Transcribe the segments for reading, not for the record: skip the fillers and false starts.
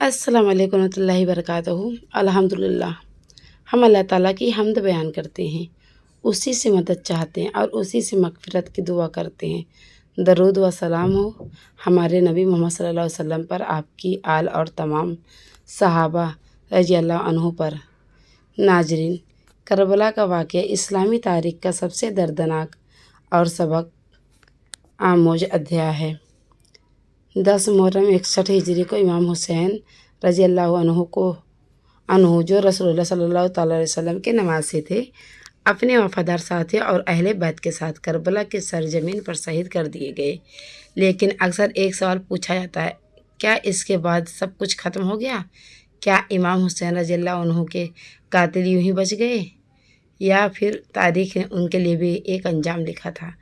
अस्सलाम वालेकुम रहमतुल्लाहि वबरकातुहू। अल्हम्दुलिल्लाह, हम अल्लाह ताला की हम्द बयान करते हैं, उसी से मदद चाहते हैं और उसी से मग़फ़िरत की दुआ करते हैं। दरूद व सलाम हो हमारे नबी मोहम्मद सल्लल्लाहु अलैहि वसल्लम पर, आपकी आल और तमाम सहाबा रज़ियल्लाहु अन्हुम पर। नाज़रीन, करबला का वाक़या इस्लामी तारीख़ का सबसे दर्दनाक और सबक आमोज अध्याय है। 10 मुहर्रम 61 हिजरी को इमाम हुसैन रज़ियल्लाहु अन्हु जो रसूलुल्लाह सल्लल्लाहु अलैहि वसल्लम के नवासे थे, अपने वफ़ादार साथी और अहले बैत के साथ करबला की सरजमीन पर शहीद कर दिए गए। लेकिन अक्सर एक सवाल पूछा जाता है, क्या इसके बाद सब कुछ ख़त्म हो गया? क्या इमाम हुसैन रज़ियल्लाहु अन्हु के कातिल यूं ही बच गए, या फिर तारीख़ ने उनके लिए भी एक अंजाम लिखा था?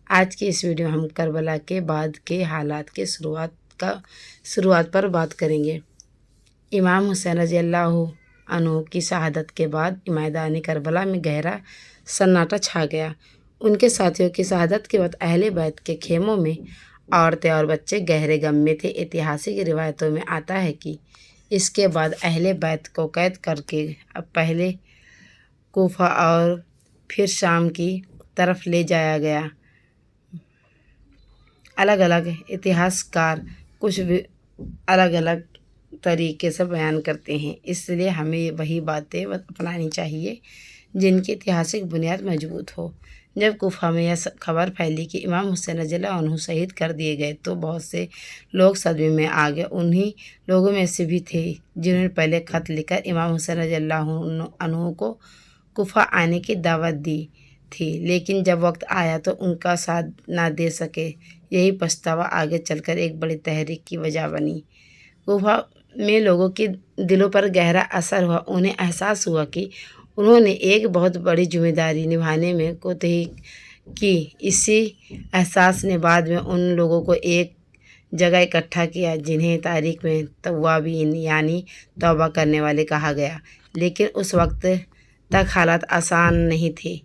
आज की इस वीडियो में हम करबला के बाद के हालात के शुरुआत पर बात करेंगे। इमाम हुसैन रज़ियल्लाहु अन्हु की शहादत के बाद मैदान करबला में गहरा सन्नाटा छा गया। उनके साथियों की शहादत के बाद अहले बैत के खेमों में औरतें और बच्चे गहरे गम में थे। ऐतिहासिक रिवायतों में आता है कि इसके बाद अहले बैत को कैद करके अब पहले कूफा और फिर शाम की तरफ ले जाया गया। अलग अलग इतिहासकार कुछ भी अलग अलग तरीके से बयान करते हैं, इसलिए हमें वही बातें अपनानी चाहिए जिनकी ऐतिहासिक बुनियाद मजबूत हो। जब कूफा में यह खबर फैली कि इमाम हुसैन रज़ियल्लाहु अन्हु शहीद कर दिए गए, तो बहुत से लोग सदमे में आ गए। उन्हीं लोगों में से भी थे जिन्होंने पहले ख़त लिखकर इमाम हुसैन रज़ियल्लाहु अन्हु को कूफा आने की दावत दी थी, लेकिन जब वक्त आया तो उनका साथ ना दे सके। यही पछतावा आगे चलकर एक बड़ी तहरीक की वजह बनी। कूफा में लोगों के दिलों पर गहरा असर हुआ। उन्हें एहसास हुआ कि उन्होंने एक बहुत बड़ी जिम्मेदारी निभाने में कोताही की। इसी एहसास ने बाद में उन लोगों को एक जगह इकट्ठा किया जिन्हें तारीख़ में तव्वाबीन यानी तौबा करने वाले कहा गया। लेकिन उस वक्त तक हालात आसान नहीं थे।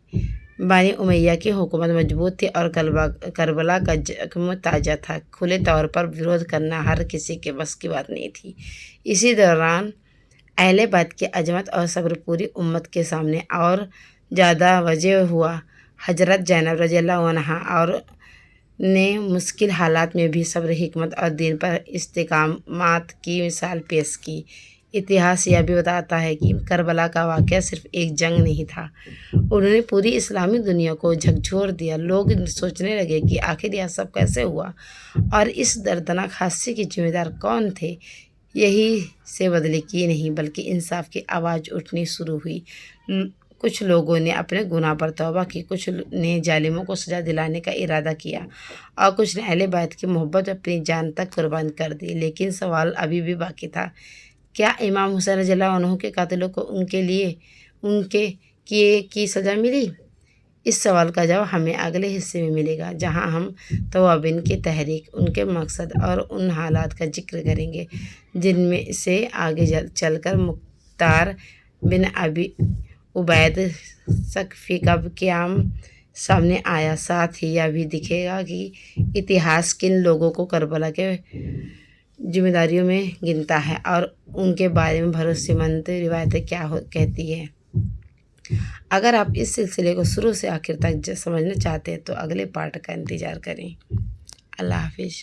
बनी उमैया की हुकूमत मजबूत थी और करबला का जख्म ताज़ा था। खुले तौर पर विरोध करना हर किसी के बस की बात नहीं थी। इसी दौरान अहले बैत की अजमत और सब्र पूरी उम्मत के सामने और ज़्यादा वजह हुआ। हज़रत ज़ैनब रज़ियल्लाहु अन्हा और ने मुश्किल हालात में भी सब्र, हिकमत और दीन पर इस्तिकामत की मिसाल पेश की। इतिहास यह भी बताता है कि करबला का वाक़या सिर्फ एक जंग नहीं था, उन्होंने पूरी इस्लामी दुनिया को झकझोर दिया। लोग सोचने लगे कि आखिर यह सब कैसे हुआ और इस दर्दनाक हादसे के जिम्मेदार कौन थे। यही से बदले की नहीं बल्कि इंसाफ की आवाज़ उठनी शुरू हुई। कुछ लोगों ने अपने गुनाह पर तौबा की, कुछ ने जालिमों को सज़ा दिलाने का इरादा किया और कुछ ने अहले बैत की मोहब्बत अपनी जान तक कुर्बान कर दी। लेकिन सवाल अभी भी बाकी था, क्या इमाम हुसैन रज़ियल्लाहु अन्हु के कातिलों को उनके किए की सज़ा मिली? इस सवाल का जवाब हमें अगले हिस्से में मिलेगा, जहां हम तवाबीन की तहरीक, उनके मकसद और उन हालात का जिक्र करेंगे जिनमें से आगे चलकर मुख्तार बिन अबी उबैद सकफ़ी का क़याम सामने आया। साथ ही यह भी दिखेगा कि इतिहास किन लोगों को करबला के जिम्मेदारियों में गिनता है और उनके बारे में भरोसेमंद रिवायतें क्या कहती है। अगर आप इस सिलसिले को शुरू से आखिर तक समझना चाहते हैं तो अगले पार्ट का इंतज़ार करें। अल्लाह हाफिज़।